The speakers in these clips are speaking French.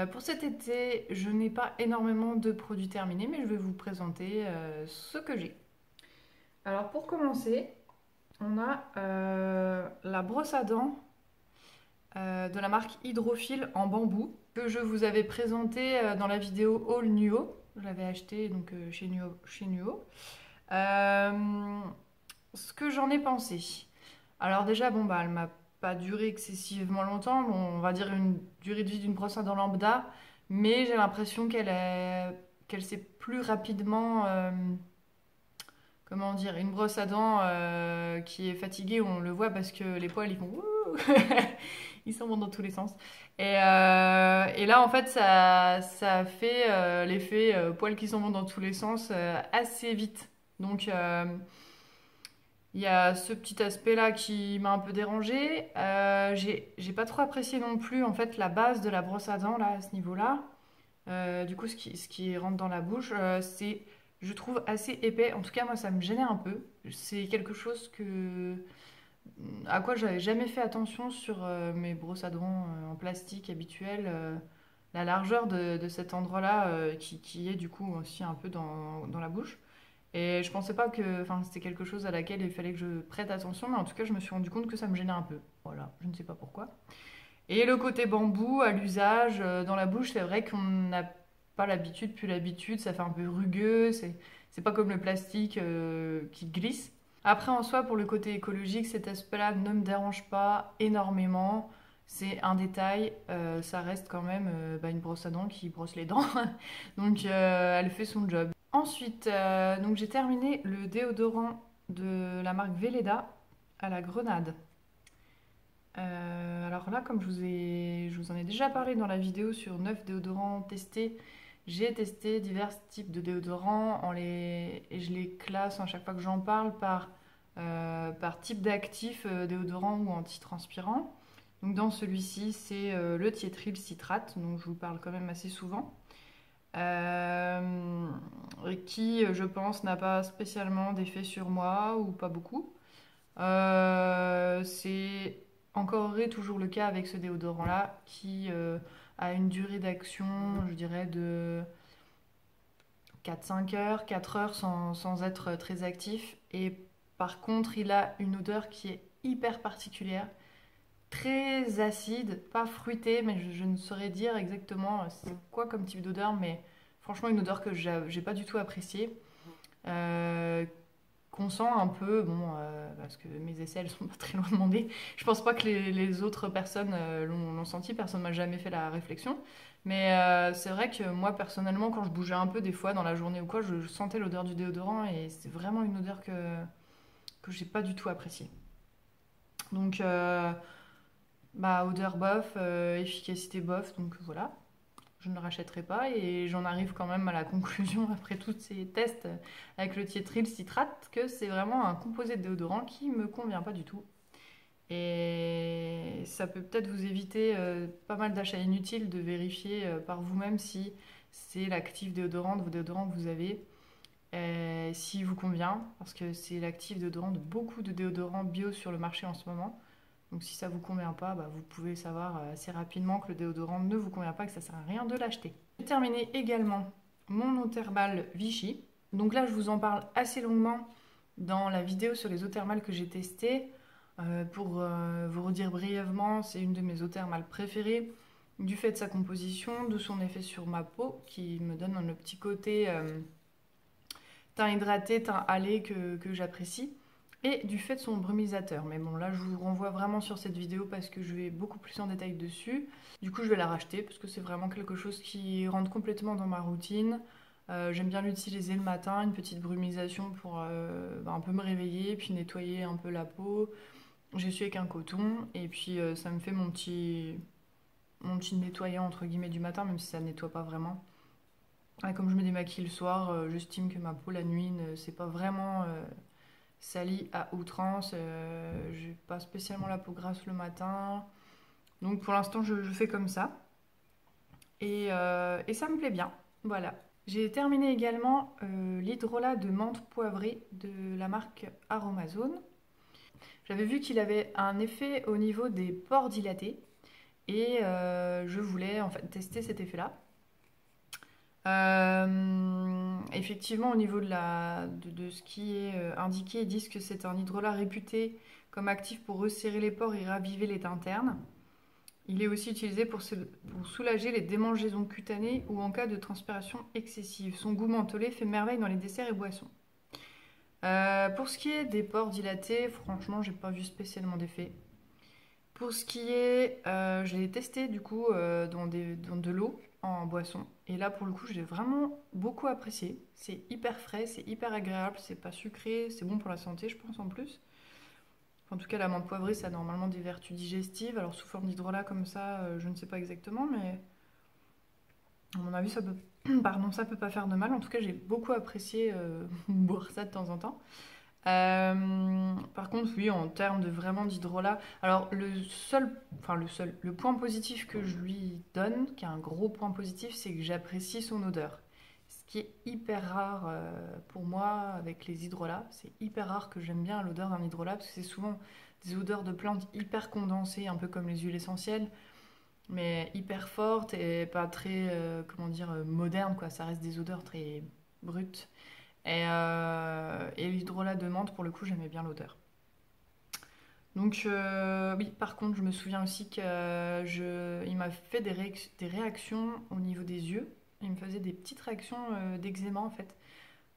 Pour cet été, je n'ai pas énormément de produits terminés, mais je vais vous présenter ce que j'ai. Alors pour commencer, on a la brosse à dents de la marque Hydrophile en bambou que je vous avais présentée dans la vidéo All Nuo. Je l'avais acheté donc chez Nuo. Ce que j'en ai pensé. Alors déjà, bon bah elle m'a pas duré excessivement longtemps. Bon, on va dire une durée de vie d'une brosse à dents lambda, mais j'ai l'impression qu'elle s'est plus rapidement, comment dire, une brosse à dents qui est fatiguée, on le voit parce que les poils ils font ouh ils s'en vont dans tous les sens. Et là en fait ça fait l'effet poils qui s'en vont dans tous les sens assez vite. Donc il y a ce petit aspect-là qui m'a un peu dérangé. J'ai pas trop apprécié non plus en fait la base de la brosse à dents là à ce niveau-là. Du coup, ce qui rentre dans la bouche, c'est, je trouve, assez épais. En tout cas, moi, ça me gênait un peu. C'est quelque chose à quoi j'avais jamais fait attention sur mes brosses à dents en plastique habituelles. La largeur de cet endroit-là qui est du coup aussi un peu dans la bouche. Et je pensais pas que, enfin, c'était quelque chose à laquelle il fallait que je prête attention, mais en tout cas, je me suis rendu compte que ça me gênait un peu. Voilà, je ne sais pas pourquoi. Et le côté bambou à l'usage dans la bouche, c'est vrai qu'on n'a pas l'habitude, plus l'habitude, ça fait un peu rugueux, c'est pas comme le plastique qui glisse. Après, en soi, pour le côté écologique, cet aspect-là ne me dérange pas énormément. C'est un détail, ça reste quand même une brosse à dents qui brosse les dents. Donc, elle fait son job. Ensuite, donc j'ai terminé le déodorant de la marque Veleda à la grenade. Alors là, comme je vous en ai déjà parlé dans la vidéo sur 9 déodorants testés, j'ai testé divers types de déodorants et je les classe à chaque fois que j'en parle par type d'actif, déodorant ou antitranspirant. Donc dans celui-ci, c'est le Tietryl citrate, dont je vous parle quand même assez souvent, qui, je pense, n'a pas spécialement d'effet sur moi ou pas beaucoup. C'est encore et toujours le cas avec ce déodorant-là qui a une durée d'action, je dirais, de 4-5 heures, 4 heures sans être très actif. Et par contre, il a une odeur qui est hyper particulière, très acide, pas fruitée, mais je ne saurais dire exactement c'est quoi comme type d'odeur, mais franchement, une odeur que j'ai pas du tout appréciée. Euh, qu'on sent un peu, bon, parce que mes essais elles sont pas très loin de mon nez. Je pense pas que les autres personnes l'ont senti, personne m'a jamais fait la réflexion. Mais c'est vrai que moi personnellement, quand je bougeais un peu des fois dans la journée ou quoi, je sentais l'odeur du déodorant et c'est vraiment une odeur que j'ai pas du tout appréciée. Donc, odeur bof, efficacité bof, donc voilà je ne le rachèterai pas et j'en arrive quand même à la conclusion après tous ces tests avec le Tietryl citrate que c'est vraiment un composé de déodorant qui me convient pas du tout et ça peut peut-être vous éviter pas mal d'achats inutiles de vérifier par vous-même si c'est l'actif déodorant de vos déodorants que vous avez s'il vous convient parce que c'est l'actif déodorant de beaucoup de déodorants bio sur le marché en ce moment. Donc si ça ne vous convient pas, vous pouvez savoir assez rapidement que le déodorant ne vous convient pas et que ça ne sert à rien de l'acheter. J'ai terminé également mon eau thermale Vichy. Donc là, je vous en parle assez longuement dans la vidéo sur les eaux thermales que j'ai testées. Pour vous redire brièvement, c'est une de mes eaux thermales préférées du fait de sa composition, de son effet sur ma peau qui me donne un petit côté teint hydraté, teint hâlé que j'apprécie et du fait de son brumisateur. Mais bon, là, je vous renvoie vraiment sur cette vidéo parce que je vais beaucoup plus en détail dessus. Du coup, je vais la racheter parce que c'est vraiment quelque chose qui rentre complètement dans ma routine. J'aime bien l'utiliser le matin, une petite brumisation pour un peu me réveiller, puis nettoyer un peu la peau. J'essuie avec un coton et puis ça me fait mon petit nettoyant entre guillemets du matin, même si ça ne nettoie pas vraiment. Comme je me démaquille le soir, j'estime que ma peau la nuit ne s'est pas vraiment salie à outrance. J'ai pas spécialement la peau grasse le matin. Donc pour l'instant, je fais comme ça. Et ça me plaît bien. Voilà. J'ai terminé également l'hydrolat de menthe poivrée de la marque Aromazone. J'avais vu qu'il avait un effet au niveau des pores dilatés. Et je voulais en fait tester cet effet-là. Effectivement, au niveau de ce qui est indiqué, ils disent que c'est un hydrolat réputé comme actif pour resserrer les pores et raviver les internes. Il est aussi utilisé pour soulager les démangeaisons cutanées ou en cas de transpiration excessive. Son goût mentholé fait merveille dans les desserts et boissons. Pour ce qui est des pores dilatés, franchement, j'ai pas vu spécialement d'effet. Pour ce qui est, je l'ai testé du coup dans de l'eau en boisson. Et là, pour le coup, j'ai vraiment beaucoup apprécié. C'est hyper frais, c'est hyper agréable, c'est pas sucré, c'est bon pour la santé, je pense en plus. En tout cas, la menthe poivrée, ça a normalement des vertus digestives. Alors, sous forme d'hydrolat comme ça, je ne sais pas exactement, mais à mon avis, ça peut, pardon, ça peut pas faire de mal. En tout cas, j'ai beaucoup apprécié boire ça de temps en temps. Par contre, oui, en termes de vraiment d'hydrolat, alors le point positif que je lui donne, qui est un gros point positif, c'est que j'apprécie son odeur. Ce qui est hyper rare pour moi avec les hydrolats. C'est hyper rare que j'aime bien l'odeur d'un hydrolat parce que c'est souvent des odeurs de plantes hyper condensées, un peu comme les huiles essentielles, mais hyper fortes et pas très, comment dire, modernes, quoi. Ça reste des odeurs très brutes. Et l'hydrolat de menthe, pour le coup, j'aimais bien l'odeur. Donc, oui, par contre, je me souviens aussi qu'il m'a fait des réactions au niveau des yeux. Il me faisait des petites réactions d'eczéma, en fait,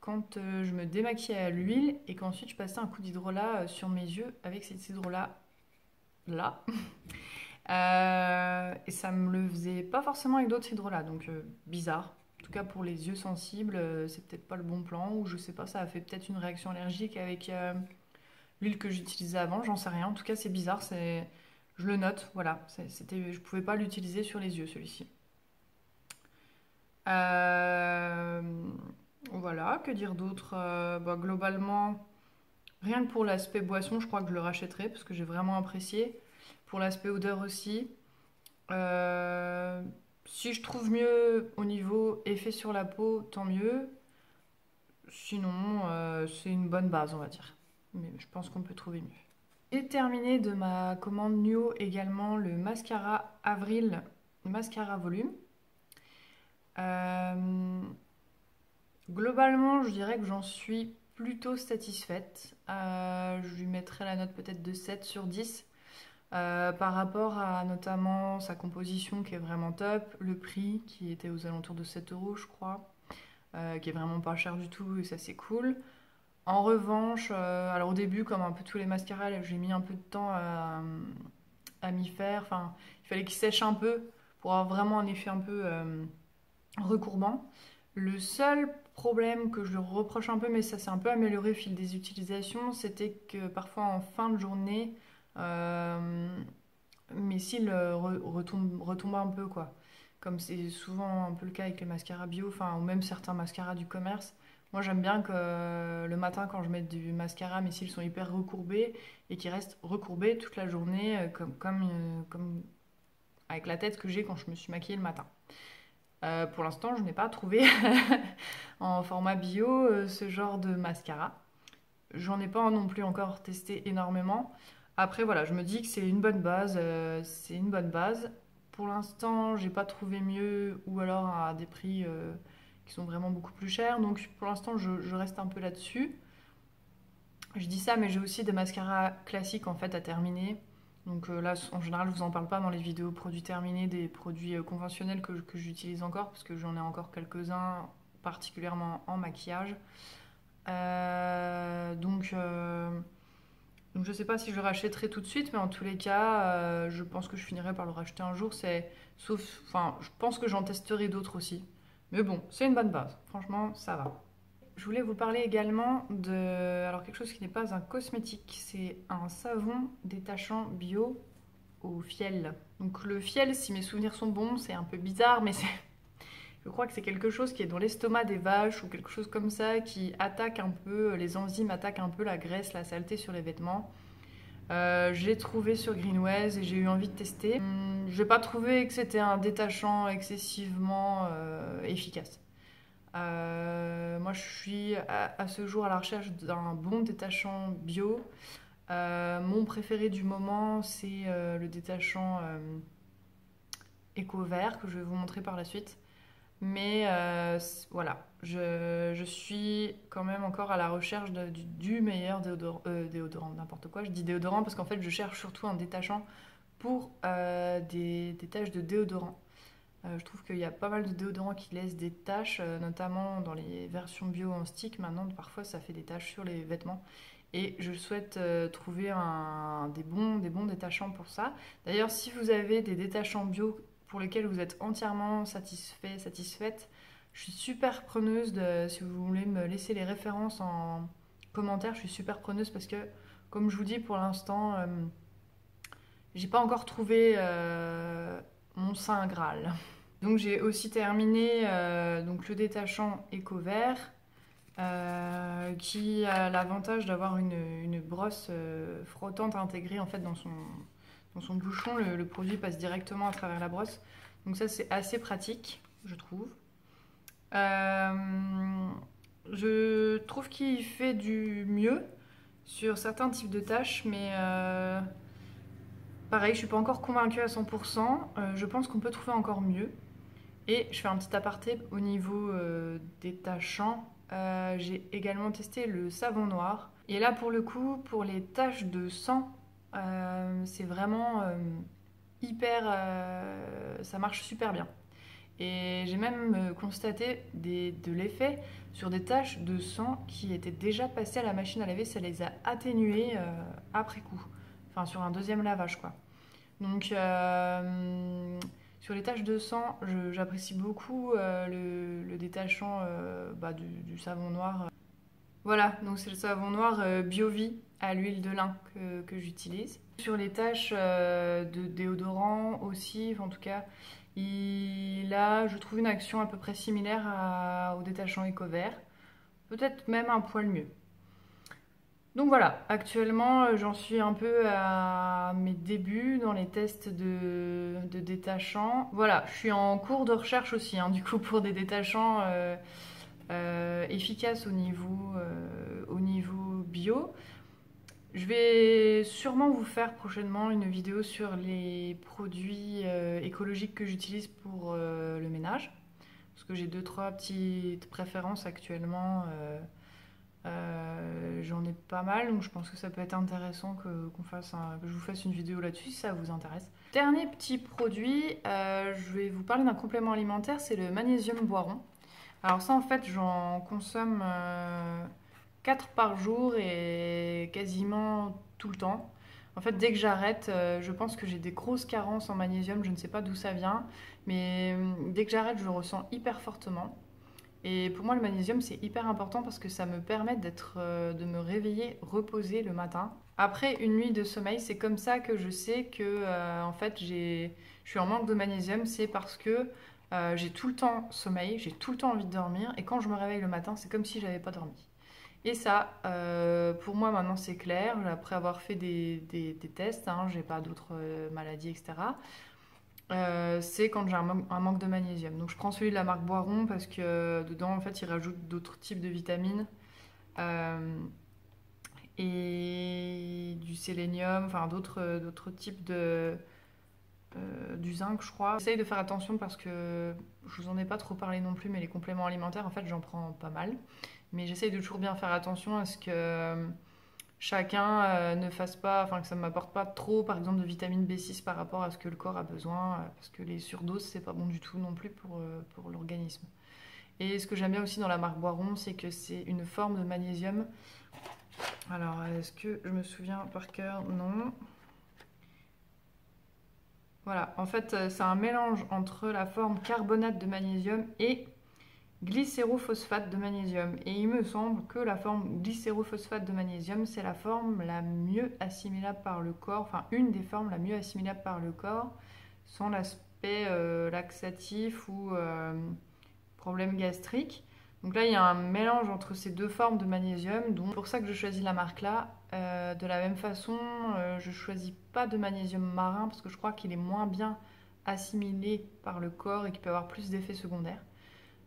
quand je me démaquillais à l'huile et qu'ensuite je passais un coup d'hydrolat sur mes yeux avec cet hydrolat là. Et ça me le faisait pas forcément avec d'autres hydrolats, donc bizarre. En tout cas, pour les yeux sensibles, c'est peut-être pas le bon plan, ou je sais pas, ça a fait peut-être une réaction allergique avec l'huile que j'utilisais avant, j'en sais rien. En tout cas, c'est bizarre, je le note, voilà. Je pouvais pas l'utiliser sur les yeux, celui-ci. Euh, Voilà, que dire d'autre. Bah, globalement, rien que pour l'aspect boisson, je crois que je le rachèterai parce que j'ai vraiment apprécié. Pour l'aspect odeur aussi. Euh, Si je trouve mieux au niveau effet sur la peau, tant mieux. Sinon, c'est une bonne base, on va dire. Mais je pense qu'on peut trouver mieux. J'ai terminé de ma commande NUO également le mascara Avril, le mascara volume. Euh, Globalement, je dirais que j'en suis plutôt satisfaite. Je lui mettrais la note peut-être de 7 sur 10. Par rapport à notamment sa composition qui est vraiment top, le prix qui était aux alentours de 7 euros, je crois, qui est vraiment pas cher du tout et ça c'est cool. En revanche, alors au début, comme un peu tous les mascaras, j'ai mis un peu de temps à m'y faire. Enfin, il fallait qu'il sèche un peu pour avoir vraiment un effet un peu recourbant. Le seul problème que je lui reproche un peu, mais ça s'est un peu amélioré au fil des utilisations, c'était que parfois en fin de journée, euh, mes cils retombaient un peu, quoi. Comme c'est souvent un peu le cas avec les mascaras bio, enfin, ou même certains mascaras du commerce. Moi, j'aime bien que le matin, quand je mets du mascara, mes cils sont hyper recourbés et qu'ils restent recourbés toute la journée, comme avec la tête que j'ai quand je me suis maquillée le matin. Pour l'instant, je n'ai pas trouvé en format bio ce genre de mascara. J'en ai pas non plus encore testé énormément. Après, voilà, je me dis que c'est une bonne base. C'est une bonne base. Pour l'instant, j'ai pas trouvé mieux ou alors à des prix qui sont vraiment beaucoup plus chers. Donc pour l'instant, je reste un peu là-dessus. Je dis ça, mais j'ai aussi des mascaras classiques en fait à terminer. Donc là, en général, je vous en parle pas dans les vidéos produits terminés des produits conventionnels que j'utilise encore parce que j'en ai encore quelques-uns, particulièrement en maquillage. Euh, donc, euh, donc je sais pas si je le rachèterai tout de suite, mais en tous les cas, je pense que je finirai par le racheter un jour. Enfin, je pense que j'en testerai d'autres aussi. Mais bon, c'est une bonne base. Franchement, ça va. Je voulais vous parler également alors quelque chose qui n'est pas un cosmétique, c'est un savon détachant bio au fiel. Donc le fiel, si mes souvenirs sont bons, c'est un peu bizarre, mais je crois que c'est quelque chose qui est dans l'estomac des vaches ou quelque chose comme ça, qui attaque un peu, les enzymes attaquent un peu la graisse, la saleté sur les vêtements. J'ai trouvé sur Greenways et j'ai eu envie de tester. Je n'ai pas trouvé que c'était un détachant excessivement efficace. Moi, je suis à ce jour à la recherche d'un bon détachant bio. Mon préféré du moment, c'est le détachant Eco Vert que je vais vous montrer par la suite. Mais voilà, je suis quand même encore à la recherche du meilleur déodorant, n'importe quoi. Je dis déodorant parce qu'en fait, je cherche surtout un détachant pour des taches de déodorant. Je trouve qu'il y a pas mal de déodorants qui laissent des taches, notamment dans les versions bio en stick. Maintenant, parfois, ça fait des taches sur les vêtements. Et je souhaite trouver des bons détachants pour ça. D'ailleurs, si vous avez des détachants bio pour lesquels vous êtes entièrement satisfaite, je suis super preneuse si vous voulez me laisser les références en commentaire, je suis super preneuse parce que, comme je vous dis, pour l'instant, j'ai pas encore trouvé mon saint Graal. Donc j'ai aussi terminé donc le détachant Eco Vert qui a l'avantage d'avoir une brosse frottante intégrée en fait dans son bouchon. Le produit passe directement à travers la brosse. Donc ça c'est assez pratique, je trouve. Je trouve qu'il fait du mieux sur certains types de tâches, mais pareil, je suis pas encore convaincue à 100%. Je pense qu'on peut trouver encore mieux. Et je fais un petit aparté au niveau détachant. J'ai également testé le savon noir. Et là, pour le coup, pour les taches de sang, c'est vraiment hyper... ça marche super bien. Et j'ai même constaté de l'effet sur des taches de sang qui étaient déjà passées à la machine à laver. Ça les a atténuées après coup. Enfin, sur un deuxième lavage, quoi. Donc, sur les taches de sang, j'apprécie beaucoup le détachant du savon noir. Voilà, donc c'est le savon noir BioVie à l'huile de lin que j'utilise. Sur les taches de déodorant aussi, en tout cas, il a, je trouve, une action à peu près similaire au détachant Eco Vert. Peut-être même un poil mieux. Donc voilà, actuellement j'en suis un peu à mes débuts dans les tests de détachants. Voilà, je suis en cours de recherche aussi, hein, du coup pour des détachants efficaces au niveau bio. Je vais sûrement vous faire prochainement une vidéo sur les produits écologiques que j'utilise pour le ménage. Parce que j'ai 2-3 petites préférences actuellement. J'en ai pas mal, donc je pense que ça peut être intéressant que je vous fasse une vidéo là-dessus si ça vous intéresse. Dernier petit produit, je vais vous parler d'un complément alimentaire, c'est le magnésium boiron. Alors ça en fait j'en consomme 4 par jour et quasiment tout le temps. En fait dès que j'arrête, je pense que j'ai des grosses carences en magnésium, je ne sais pas d'où ça vient, mais dès que j'arrête je le ressens hyper fortement. Et pour moi, le magnésium, c'est hyper important parce que ça me permet de me réveiller reposée le matin. Après une nuit de sommeil, c'est comme ça que je sais que en fait, je suis en manque de magnésium. C'est parce que j'ai tout le temps sommeil, j'ai tout le temps envie de dormir. Et quand je me réveille le matin, c'est comme si j'avais pas dormi. Et ça, pour moi, maintenant, c'est clair. Après avoir fait des tests, hein, j'ai pas d'autres maladies, etc. C'est quand j'ai un manque de magnésium. Donc je prends celui de la marque Boiron parce que dedans en fait ils rajoutent d'autres types de vitamines et du sélénium, enfin d'autres types du zinc je crois. J'essaye de faire attention parce que je vous en ai pas trop parlé non plus, mais les compléments alimentaires en fait j'en prends pas mal. Mais j'essaye de toujours bien faire attention à ce que chacun ne fasse pas, enfin que ça ne m'apporte pas trop par exemple de vitamine B6 par rapport à ce que le corps a besoin, parce que les surdoses c'est pas bon du tout non plus pour l'organisme. Et ce que j'aime bien aussi dans la marque Boiron, c'est que c'est une forme de magnésium. Alors est-ce que je me souviens par cœur? Non. Voilà, en fait c'est un mélange entre la forme carbonate de magnésium et glycérophosphate de magnésium. Et il me semble que la forme glycérophosphate de magnésium, c'est la forme la mieux assimilable par le corps, enfin une des formes la mieux assimilable par le corps, sans l'aspect laxatif ou problème gastrique. Donc là, il y a un mélange entre ces deux formes de magnésium, donc c'est pour ça que je choisis la marque là. De la même façon, je choisis pas de magnésium marin parce que je crois qu'il est moins bien assimilé par le corps et qu'il peut avoir plus d'effets secondaires.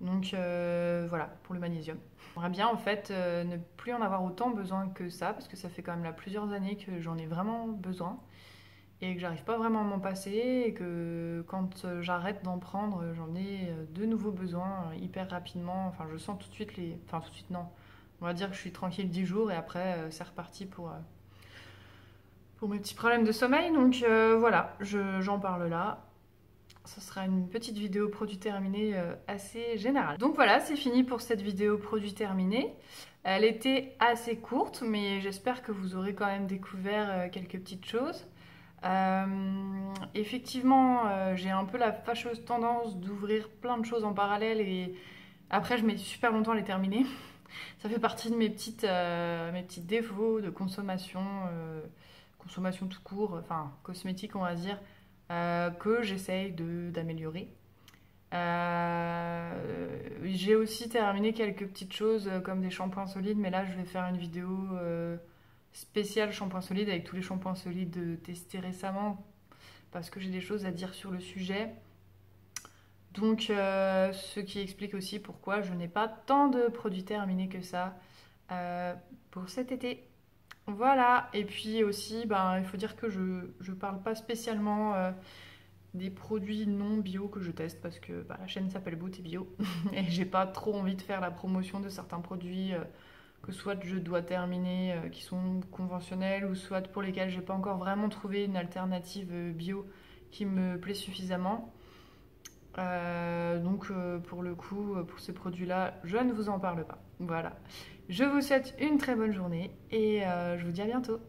Donc voilà, pour le magnésium. J'aimerais bien en fait ne plus en avoir autant besoin que ça, parce que ça fait quand même là plusieurs années que j'en ai vraiment besoin. et que j'arrive pas vraiment à m'en passer et que quand j'arrête d'en prendre, j'en ai de nouveaux besoins hyper rapidement. Enfin, je sens tout de suite les... Enfin, tout de suite, non. On va dire que je suis tranquille 10 jours et après, c'est reparti pour mes petits problèmes de sommeil. Donc voilà, j'en parle là. Ce sera une petite vidéo produit terminé assez générale. Donc voilà, c'est fini pour cette vidéo produit terminé. Elle était assez courte, mais j'espère que vous aurez quand même découvert quelques petites choses. Effectivement, j'ai un peu la fâcheuse tendance d'ouvrir plein de choses en parallèle et après je mets super longtemps à les terminer. Ça fait partie de mes petits défauts de consommation, consommation tout court, enfin cosmétique on va dire, que j'essaye d'améliorer. J'ai aussi terminé quelques petites choses comme des shampoings solides, mais là je vais faire une vidéo spéciale shampoing solide avec tous les shampoings solides testés récemment parce que j'ai des choses à dire sur le sujet. Donc, ce qui explique aussi pourquoi je n'ai pas tant de produits terminés que ça pour cet été. Voilà, et puis aussi, ben, il faut dire que je parle pas spécialement des produits non bio que je teste parce que bah, la chaîne s'appelle Beauté Bio et j'ai pas trop envie de faire la promotion de certains produits que soit je dois terminer qui sont conventionnels ou soit pour lesquels j'ai pas encore vraiment trouvé une alternative bio qui me plaît suffisamment. Donc pour le coup, pour ces produits-là, je ne vous en parle pas. Voilà. Je vous souhaite une très bonne journée et je vous dis à bientôt.